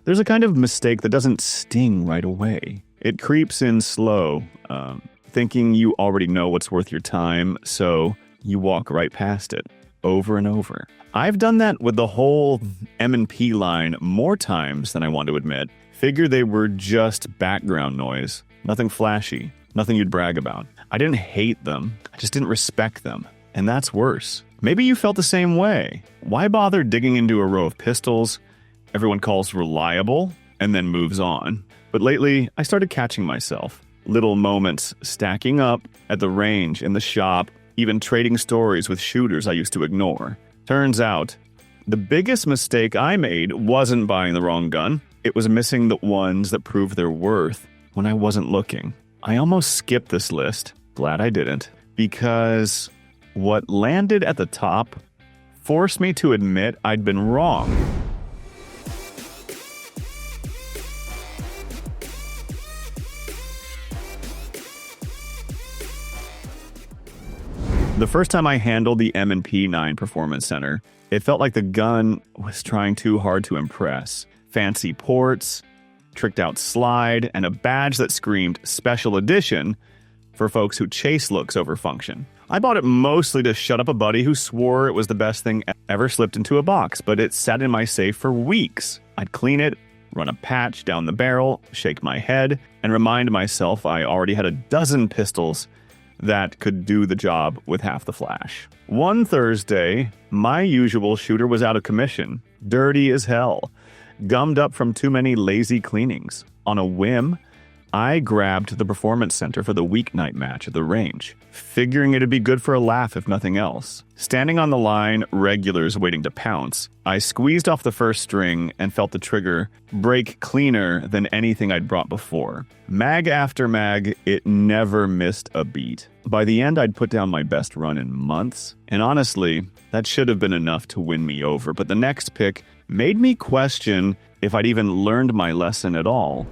There's a kind of mistake that doesn't sting right away. It creeps in slow, thinking you already know what's worth your time, so you walk right past it, over and over. I've done that with the whole M&P line more times than I want to admit. Figure they were just background noise, nothing flashy, nothing you'd brag about. I didn't hate them, I just didn't respect them. And that's worse. Maybe you felt the same way. Why bother digging into a row of pistols everyone calls reliable and then moves on? But lately, I started catching myself. Little moments stacking up at the range, in the shop, even trading stories with shooters I used to ignore. Turns out, the biggest mistake I made wasn't buying the wrong gun. It was missing the ones that proved their worth when I wasn't looking. I almost skipped this list. Glad I didn't. Because what landed at the top forced me to admit I'd been wrong. The first time I handled the M&P9 Performance Center, it felt like the gun was trying too hard to impress. Fancy ports, tricked out slide, and a badge that screamed special edition for folks who chase looks over function. I bought it mostly to shut up a buddy who swore it was the best thing ever slipped into a box, but it sat in my safe for weeks. I'd clean it, run a patch down the barrel, shake my head, and remind myself I already had a dozen pistols that could do the job with half the flash. One Thursday, my usual shooter was out of commission, dirty as hell, gummed up from too many lazy cleanings. On a whim, I grabbed the Performance Center for the weeknight match at the range, figuring it'd be good for a laugh if nothing else. Standing on the line, regulars waiting to pounce, I squeezed off the first string and felt the trigger break cleaner than anything I'd brought before. Mag after mag, it never missed a beat. By the end, I'd put down my best run in months, and honestly, that should have been enough to win me over, but the next pick made me question if I'd even learned my lesson at all.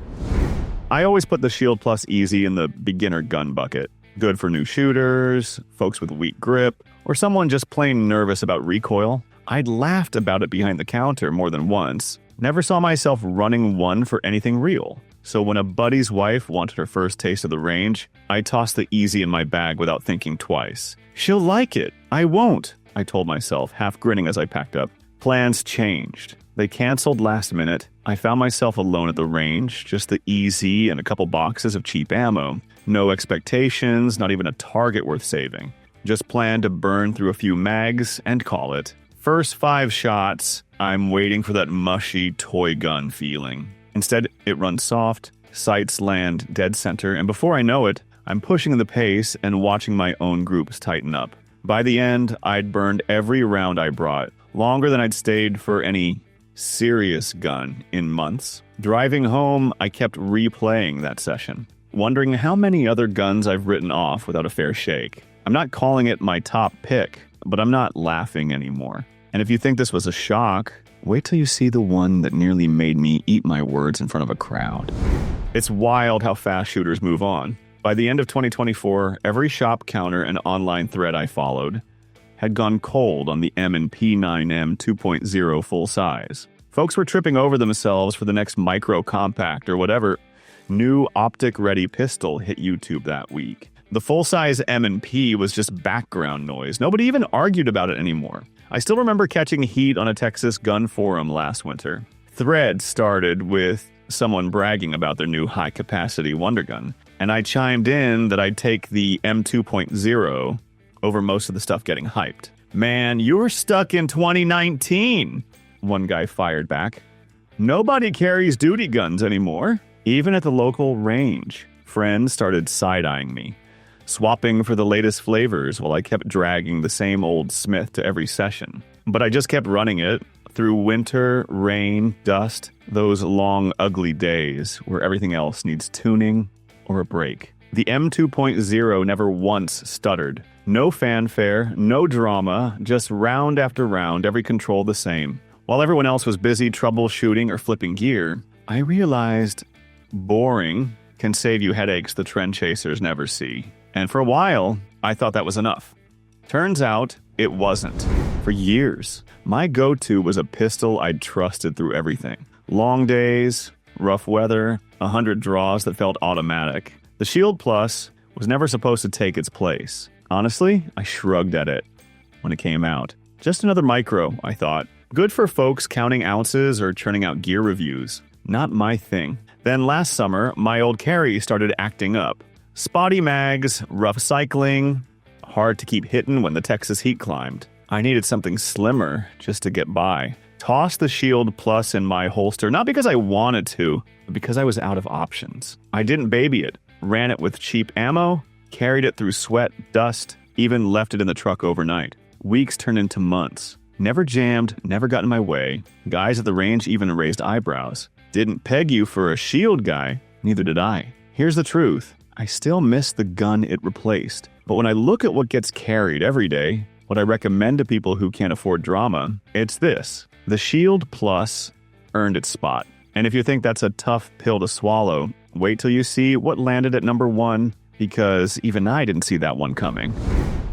I always put the Shield Plus EZ in the beginner gun bucket. Good for new shooters, folks with weak grip, or someone just plain nervous about recoil. I'd laughed about it behind the counter more than once. Never saw myself running one for anything real. So when a buddy's wife wanted her first taste of the range, I tossed the EZ in my bag without thinking twice. She'll like it. I won't, I told myself, half grinning as I packed up. Plans changed. They canceled last minute. I found myself alone at the range, just the EZ and a couple boxes of cheap ammo. No expectations, not even a target worth saving. Just planned to burn through a few mags and call it. First 5 shots, I'm waiting for that mushy toy gun feeling. Instead, it runs soft, sights land dead center, and before I know it, I'm pushing the pace and watching my own groups tighten up. By the end, I'd burned every round I brought, longer than I'd stayed for any serious gun in months. Driving home, I kept replaying that session, wondering how many other guns I've written off without a fair shake. I'm not calling it my top pick, but I'm not laughing anymore. And if you think this was a shock, wait till you see the one that nearly made me eat my words in front of a crowd. It's wild how fast shooters move on. By the end of 2024, every shop counter and online thread I followed had gone cold on the M&P9 M2.0 Full Size. Folks were tripping over themselves for the next micro compact or whatever new optic-ready pistol hit YouTube that week. The full-size M&P was just background noise. Nobody even argued about it anymore. I still remember catching heat on a Texas gun forum last winter. Thread started with someone bragging about their new high-capacity wonder gun, and I chimed in that I'd take the M2.0 over most of the stuff getting hyped. Man, you were stuck in 2019, one guy fired back. Nobody carries duty guns anymore, even at the local range. Friends started side-eyeing me, swapping for the latest flavors while I kept dragging the same old Smith to every session. But I just kept running it through winter, rain, dust, those long, ugly days where everything else needs tuning or a break. The M2.0 never once stuttered. No fanfare, no drama, just round after round, every control the same. While everyone else was busy troubleshooting or flipping gear, I realized boring can save you headaches the trend chasers never see. And for a while, I thought that was enough. Turns out, it wasn't. For years, my go-to was a pistol I'd trusted through everything. Long days, rough weather, 100 draws that felt automatic. The Shield Plus was never supposed to take its place. Honestly, I shrugged at it when it came out. Just another micro, I thought. Good for folks counting ounces or churning out gear reviews. Not my thing. Then last summer, my old carry started acting up. Spotty mags, rough cycling, hard to keep hitting when the Texas heat climbed. I needed something slimmer just to get by. Tossed the Shield Plus in my holster, not because I wanted to, but because I was out of options. I didn't baby it, ran it with cheap ammo, carried it through sweat, dust, even left it in the truck overnight. Weeks turned into months. Never jammed, never got in my way. Guys at the range even raised eyebrows. Didn't peg you for a shield guy, neither did I. Here's the truth. I still miss the gun it replaced. But when I look at what gets carried every day, what I recommend to people who can't afford drama, it's this. The Shield Plus earned its spot. And if you think that's a tough pill to swallow, wait till you see what landed at number 1, because even I didn't see that one coming.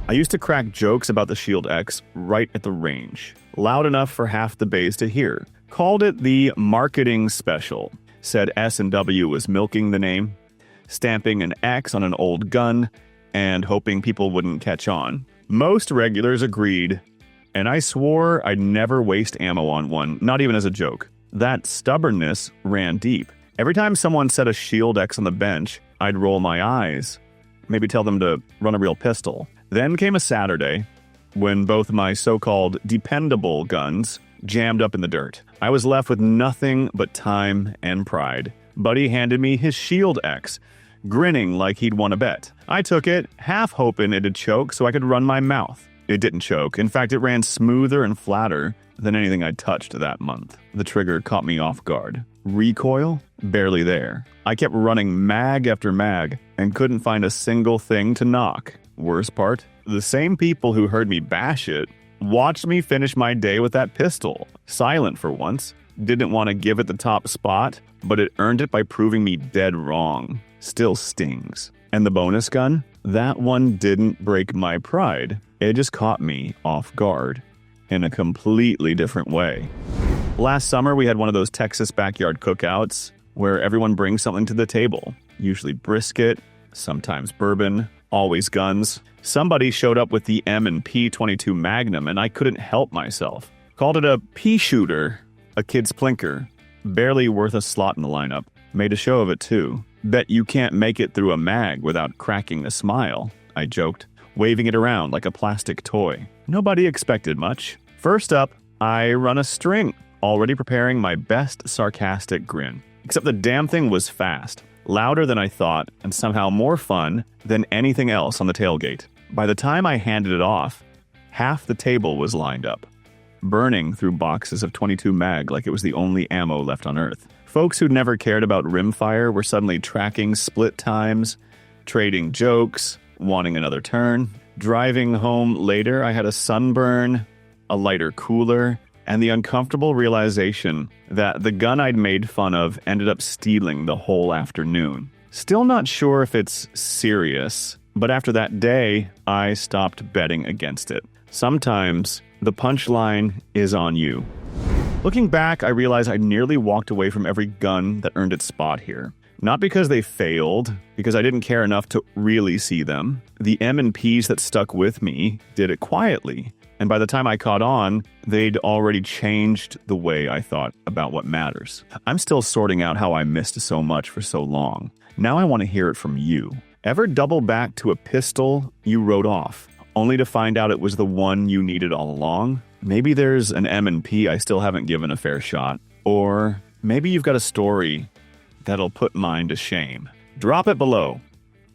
I used to crack jokes about the Shield X right at the range, loud enough for half the bays to hear. Called it the marketing special. Said S&W was milking the name, stamping an X on an old gun, and hoping people wouldn't catch on. Most regulars agreed, and I swore I'd never waste ammo on one, not even as a joke. That stubbornness ran deep. Every time someone said a Shield X on the bench, I'd roll my eyes, maybe tell them to run a real pistol. Then came a Saturday when both my so-called dependable guns jammed up in the dirt. I was left with nothing but time and pride. Buddy handed me his Shield X, grinning like he'd won a bet. I took it, half hoping it'd choke so I could run my mouth. It didn't choke. In fact, it ran smoother and flatter than anything I'd touched that month. The trigger caught me off guard. Recoil? Barely there. I kept running mag after mag and couldn't find a single thing to knock. Worst part? The same people who heard me bash it watched me finish my day with that pistol. Silent for once. Didn't want to give it the top spot, but it earned it by proving me dead wrong. Still stings. And the bonus gun? That one didn't break my pride. It just caught me off guard in a completely different way. Last summer, we had one of those Texas backyard cookouts where everyone brings something to the table. Usually brisket, sometimes bourbon, always guns. Somebody showed up with the M&P22 Magnum, and I couldn't help myself. Called it a pea shooter, a kid's plinker. Barely worth a slot in the lineup. Made a show of it, too. Bet you can't make it through a mag without cracking a smile, I joked, waving it around like a plastic toy. Nobody expected much. First up, I run a string, already preparing my best sarcastic grin. Except the damn thing was fast, louder than I thought, and somehow more fun than anything else on the tailgate. By the time I handed it off, half the table was lined up, burning through boxes of 22 mag like it was the only ammo left on Earth. Folks who'd never cared about rimfire were suddenly tracking split times, trading jokes, wanting another turn. Driving home later, I had a sunburn, a lighter cooler, and the uncomfortable realization that the gun I'd made fun of ended up stealing the whole afternoon. Still not sure if it's serious, but after that day, I stopped betting against it. Sometimes the punchline is on you. Looking back, I realize I nearly walked away from every gun that earned its spot here. Not because they failed, because I didn't care enough to really see them. The M&Ps that stuck with me did it quietly. And by the time I caught on, they'd already changed the way I thought about what matters. I'm still sorting out how I missed so much for so long. Now I want to hear it from you. Ever double back to a pistol you wrote off, only to find out it was the one you needed all along? Maybe there's an M&P I still haven't given a fair shot. Or maybe you've got a story that'll put mine to shame. Drop it below.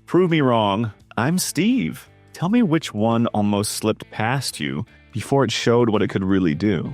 Prove me wrong. I'm Steve. Tell me which one almost slipped past you before it showed what it could really do.